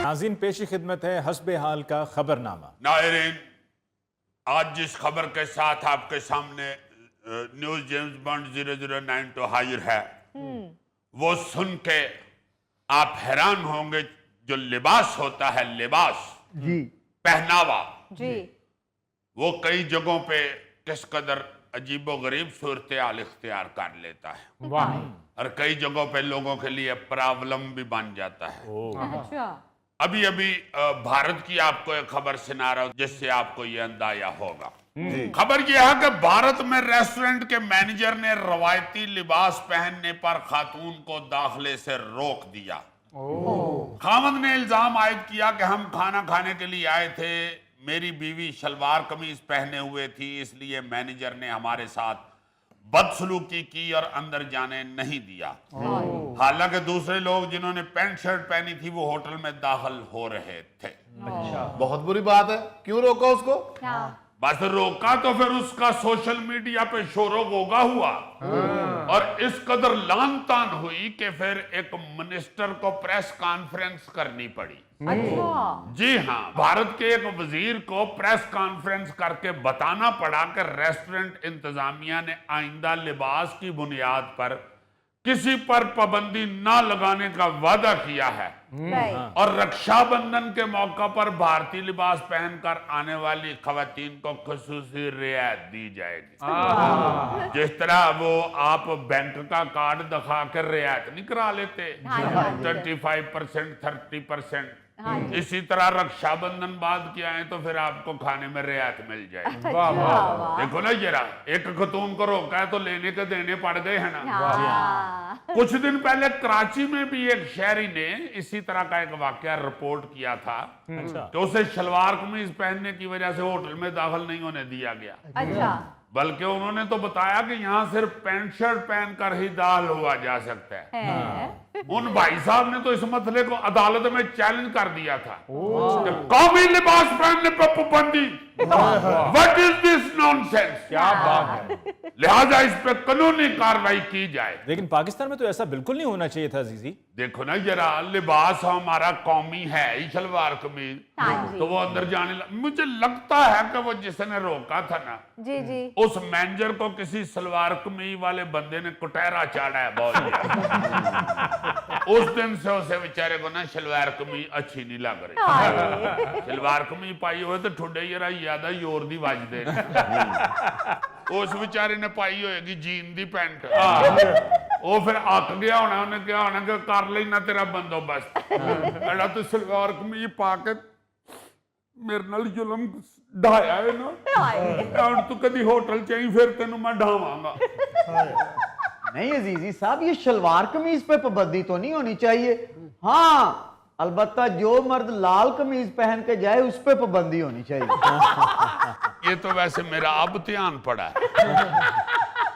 नाज़रीन पेशी खिदमत है हस्बे हाल का खबरनामा। नाज़रीन, आज जिस खबर के साथ आपके सामने न्यूज जेम्स बॉन्ड 009 टू हाजिर है, वो सुन के आप हैरान होंगे। जो लिबास होता है, लिबास जी पहनावा जी वो कई जगहों पे किस कदर अजीबो गरीब सूरत हाल इख्तियार कर लेता है वाह और कई जगहों पे लोगों के लिए प्रॉब्लम भी बन जाता है। अच्छा अभी अभी भारत की आपको एक खबर सुना रहा हूं जिससे आपको ये अंदाजा होगा। खबर यह है कि भारत में रेस्टोरेंट के मैनेजर ने रवायती लिबास पहनने पर खातून को दाखिले से रोक दिया। खामद ने इल्जाम आयद किया कि हम खाना खाने के लिए आए थे, मेरी बीवी शलवार कमीज पहने हुए थी, इसलिए मैनेजर ने हमारे साथ बदसलूकी की और अंदर जाने नहीं दिया। हालांकि दूसरे लोग जिन्होंने पैंट शर्ट पहनी थी वो होटल में दाखिल हो रहे थे। अच्छा, बहुत बुरी बात है। क्यों रोका उसको? क्या बस रोका तो फिर उसका सोशल मीडिया पे शोरो गोगा हुआ और इस कदर लान तान हुई कि फिर एक मिनिस्टर को प्रेस कॉन्फ्रेंस करनी पड़ी। अच्छा जी हाँ, भारत के एक वजीर को प्रेस कॉन्फ्रेंस करके बताना पड़ा कि रेस्टोरेंट इंतजामिया ने आइंदा लिबास की बुनियाद पर किसी पर पाबंदी ना लगाने का वादा किया है राइट और रक्षाबंधन के मौका पर भारतीय लिबास पहनकर आने वाली खवातीन को खुसूसी रियायत दी जाएगी। जिस तरह वो आप बैंक का कार्ड दिखा कर रियायत नहीं करा लेते, 25%, 30%, इसी तरह रक्षाबंधन बाद के आए तो फिर आपको खाने में रियायत मिल जाएगी। वाह वाह देखो ना जरा, एक खतून को रोका है तो लेने के देने पड़ गए हैं ना। हाँ कुछ दिन पहले कराची में भी एक शहरी ने इसी तरह का एक वाकया रिपोर्ट किया था कि उसे शलवार कमीज पहनने की वजह से होटल में दाखिल नहीं होने दिया गया, अच्छा बल्कि उन्होंने तो बताया कि यहाँ सिर्फ पैंट शर्ट पहनकर ही दाखिल हुआ जा सकता है। है उन भाई साहब ने तो इस मसले को अदालत में चैलेंज कर दिया था कि कौमी लिबास पहनने पर पाबंदी, व्हाट इज दिस नॉनसेंस। क्या बात है। लिहाजा इस पे कानूनी कार्रवाई की जाए। लेकिन पाकिस्तान में तो ऐसा बिल्कुल नहीं होना चाहिए था जीजी। देखो ना जरा, लिबास हमारा कौमी है ही शलवार कमीज, हाँ जी। तो वो अंदर मुझे लगता है कि वो जिसने रोका था ना, जी जी उस मैनेजर को किसी सलवार कमीज वाले बंदे ने कुटेरा चाड़ा है बहुत ज्यादा। उस दिन से उसे बेचारे को ना शलवार कमीज अच्छी नहीं लग रही। हाय शलवार कमीज पाई हुए तो ठुडे जरा ज्यादा जोर दी वजदे उस बेचारे ने पाई होएगी जीन दी पैंट, वो फिर अक गया होना, उन्हें क्या होना कि कर लेना तेरा बंदोबस्त। एड़ा तू सलवार कमीज पा के मेरे नाल जुल्म ढाया है ना, ਹੁਣ तू कदी होटल च आई फिर तेन मैं ढावांगा। नहीं अजीजी साहब, ये शलवार कमीज पे पाबंदी तो नहीं होनी चाहिए। हाँ, अलबत्ता जो मर्द लाल कमीज पहन के जाए उस पे पाबंदी होनी चाहिए। ये तो वैसे मेरा अब ध्यान पड़ा है।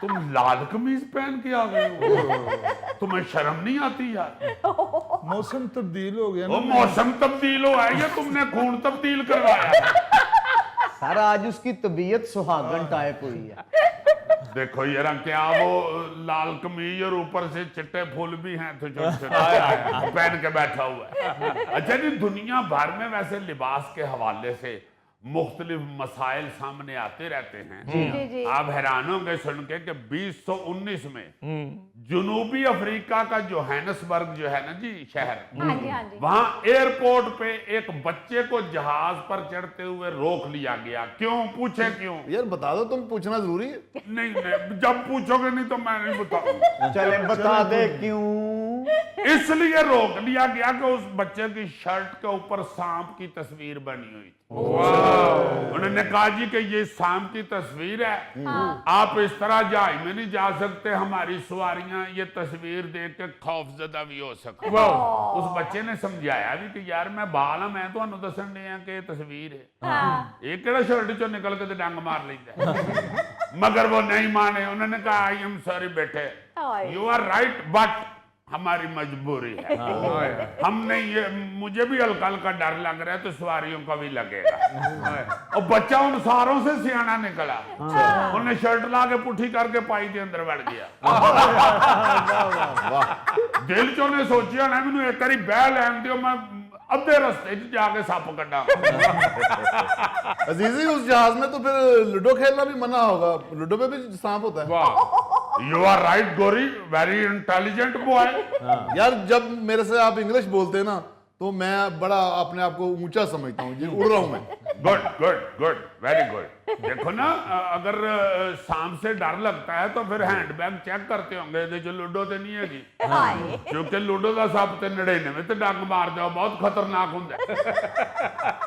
तुम लाल कमीज पहन के आ गए हो, तुम्हें शर्म नहीं आती यार? मौसम तब्दील हो गया वो ना। मौसम तब्दील हुआ है या तुमने खून तब्दील करवाया है? सर आज उसकी तबीयत सुहागन टाइप हुई है। देखो यार, क्या वो लाल कमीज और ऊपर से चिट्टे फूल भी हैं तो छोटे पहन के बैठा हुआ है। अच्छा जी, दुनिया भर में वैसे लिबास के हवाले से मुख्तलिफ मसाइल सामने आते रहते हैं। जी जी आप हैरान होंगे सुन के कि 2019 में जनूबी अफ्रीका का जोहानिसबर्ग जो है ना जी शहर, हाँ जी हाँ जी वहां एयरपोर्ट पे एक बच्चे को जहाज पर चढ़ते हुए रोक लिया गया। क्यों? पूछे क्यों? यार बता दो, तुम पूछना जरूरी है। नहीं, जब पूछोगे नहीं तो मैं नहीं बताऊंगा। चले बता दे क्यों। इसलिए रोक लिया गया कि उस बच्चे की शर्ट के ऊपर सांप की तस्वीर बनी हुई थी। उन्होंने कहा जी कि ये सांप की तस्वीर है, आप इस तरह जहाज में नहीं जा सकते, हमारी सवारियां ये तस्वीर देख के खौफजदा भी हो सकती। उस बच्चे ने समझाया भी कि यार मैं बाल हाँ, मैं तो दसन दिया कि ये तस्वीर है, ये केड़ा शर्ट चो निकल के डंग मार लेता है। मगर वो नहीं माने। उन्होंने कहा आई एम सॉरी बेटे, यू आर राइट, बट हमारी मजबूरी है। हम नहीं, ये मुझे भी हल्का हल्का डर लग रहा है तो सवारियों का भी लगेगा। और बच्चा उन सारों से सियाना निकला, उन्हें शर्ट ला के पुठी करके पाई के अंदर बैठ गया। दिल चो ने सोचिया ना मैनू एक बारी बह लैन दियो, मैं अद्धे रस्ते च जाके सप कड्डा। अजीजी उस जहाज में तो फिर लूडो खेलना भी मना होगा, लूडो पे भी सांप होता है। वाह, यू आर राइट गोरी, वेरी इंटेलिजेंट बॉय। यार जब मेरे से आप इंग्लिश बोलते हैं ना तो मैं बड़ा अपने आप को ऊंचा समझता हूँ, ये उड़ रहा हूँ मैं। Good good good, very good. देखो ना, अगर सांप से डर लगता है तो फिर हैंडबैग चेक करते होंगे, ਇਹਦੇ ਚ लूडो तो नहीं हैगी, ਹਾਏ क्योंकि लूडो का सप तो 99 ਤੇ डंग मार जाओ, बहुत खतरनाक होता है।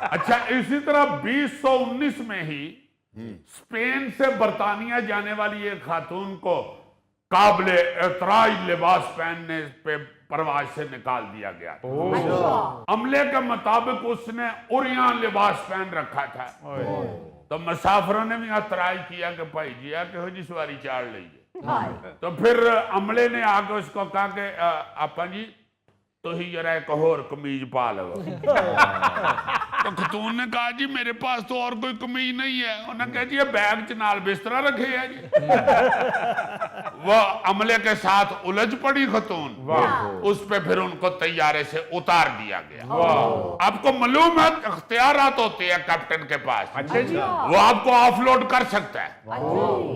अच्छा, इसी तरह 2019 में ही स्पेन से बर्तानिया जाने वाली एक खातून को काबिले एतराज लिबास पहनने पे परवाज से निकाल दिया गया। अमले के मुताबिक उसने उरियान लिबास पहन रखा था, तो मुसाफिरों ने भी एतराज किया कि भाई जी आ किहो जी सवारी चाड़ लीजिए। ਹਾਏ तो फिर अमले ने आके उसको कहा कि आपा जी तो ही जरा एक और कमीज पा लो। तो खतून ने कहा जी मेरे पास तो और कोई कमीज नहीं है। उन्होंने कहा जी ये बैग च नाल बिस्तरा रखे है जी। वो अमले के साथ उलझ पड़ी खतून, उस पे फिर उनको तैयारे से उतार दिया गया। आपको मालूम है इख्तियारात होते हैं कैप्टन के पास, वो आपको ऑफलोड कर सकता है।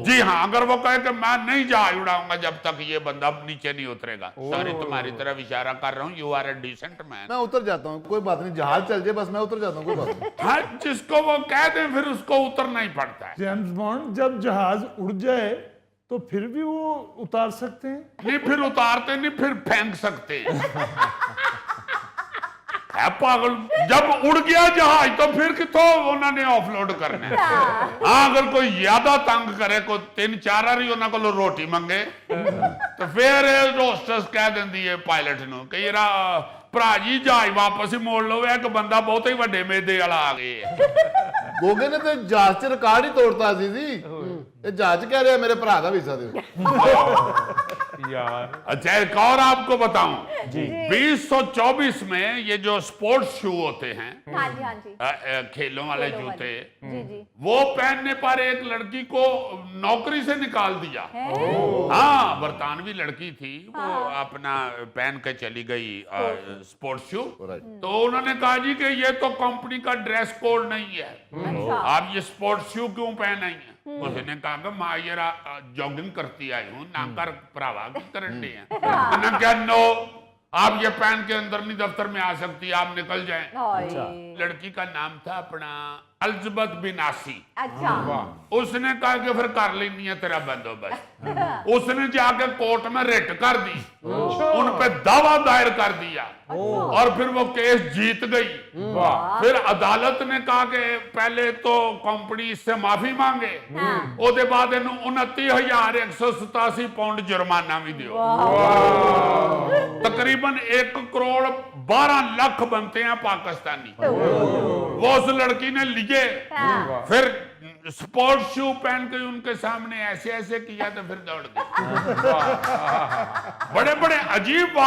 जी हाँ, अगर वो कहे कि मैं नहीं जहाज उड़ाऊंगा जब तक ये बंदा नीचे नहीं उतरेगा, सॉरी तुम्हारी तरफ इशारा कर रहा हूँ, you are a decent man. मैं उतर जाता हूँ, कोई बात नहीं, जहाज चल जाए बस मैं उतर जाता हूँ, कोई बात नहीं। हाँ, जिसको वो कह दे फिर उसको उतरना ही पड़ता है। जेम्स बॉन्ड जब जहाज उड़ जाए तो फिर भी वो उतार सकते हैं। नहीं फिर उतारते नहीं, फिर फेंक सकते हैं। है पागल, जब उड़ गया जहाज तो फिर कितों उन्होंने ऑफलोड करना है। हाँ, अगर कोई ज्यादा तंग करे, कोई 3-4 वारी उन्होंने को रोटी मंगे तो फिर रोस्टर्स कह देंदी है पायलट ਨੂੰ कि यार भरा जी जहाज वापस ही मोड़ लो, एक बंदा बहुत ही ਵੱਡੇ ਮੇਦੇ वाला आ गए। गोगे ने तो जहाज च रिकॉर्ड ही तोड़ता अजीजी, ये जहाज कह रहे हैं मेरे भरा का वीसा दो। यार अच्छा, एक और आपको बताऊं, 2024 में ये जो स्पोर्ट्स शू होते हैं, हाँ जी हाँ जी खेलों वाले खेलों जूते, जी जी वो पहनने पर एक लड़की को नौकरी से निकाल दिया। हाँ, बरतानवी लड़की थी, वो अपना पहन के चली गई स्पोर्ट्स शू, तो उन्होंने कहा जी कि ये तो कंपनी का ड्रेस कोड नहीं है, अच्छा आप ये स्पोर्ट्स शू क्यों पहन आई हैं? उसने कहा कि मैं ये जॉगिंग करती आई हूँ ना, कर भरावा की करन दे हैं। उन्होंने कहा नो, आप ये पहन के अंदर नहीं दफ्तर में आ सकती, आप निकल जाएं। हाय लड़की का नाम था अपना अल्जबत बिनासी। अच्छा उसने कहा कि फिर कर लेनी है तेरा बंदोबस्त। उसने जाके कोर्ट में रिट कर दी, उन पे दावा दायर कर दिया और फिर वो केस जीत गई। फिर अदालत ने कहा कि पहले तो कंपनी इससे माफी मांगे, उसके बाद इन्हू 29,187 पाउंड जुर्माना भी दियो। तकरीबन 1 करोड़ 12 लाख बनते हैं पाकिस्तानी। वो उस लड़की ने लिए, फिर स्पोर्ट्स शू पहन के उनके सामने ऐसे ऐसे किया तो फिर दौड़ गई। बड़े बड़े अजीब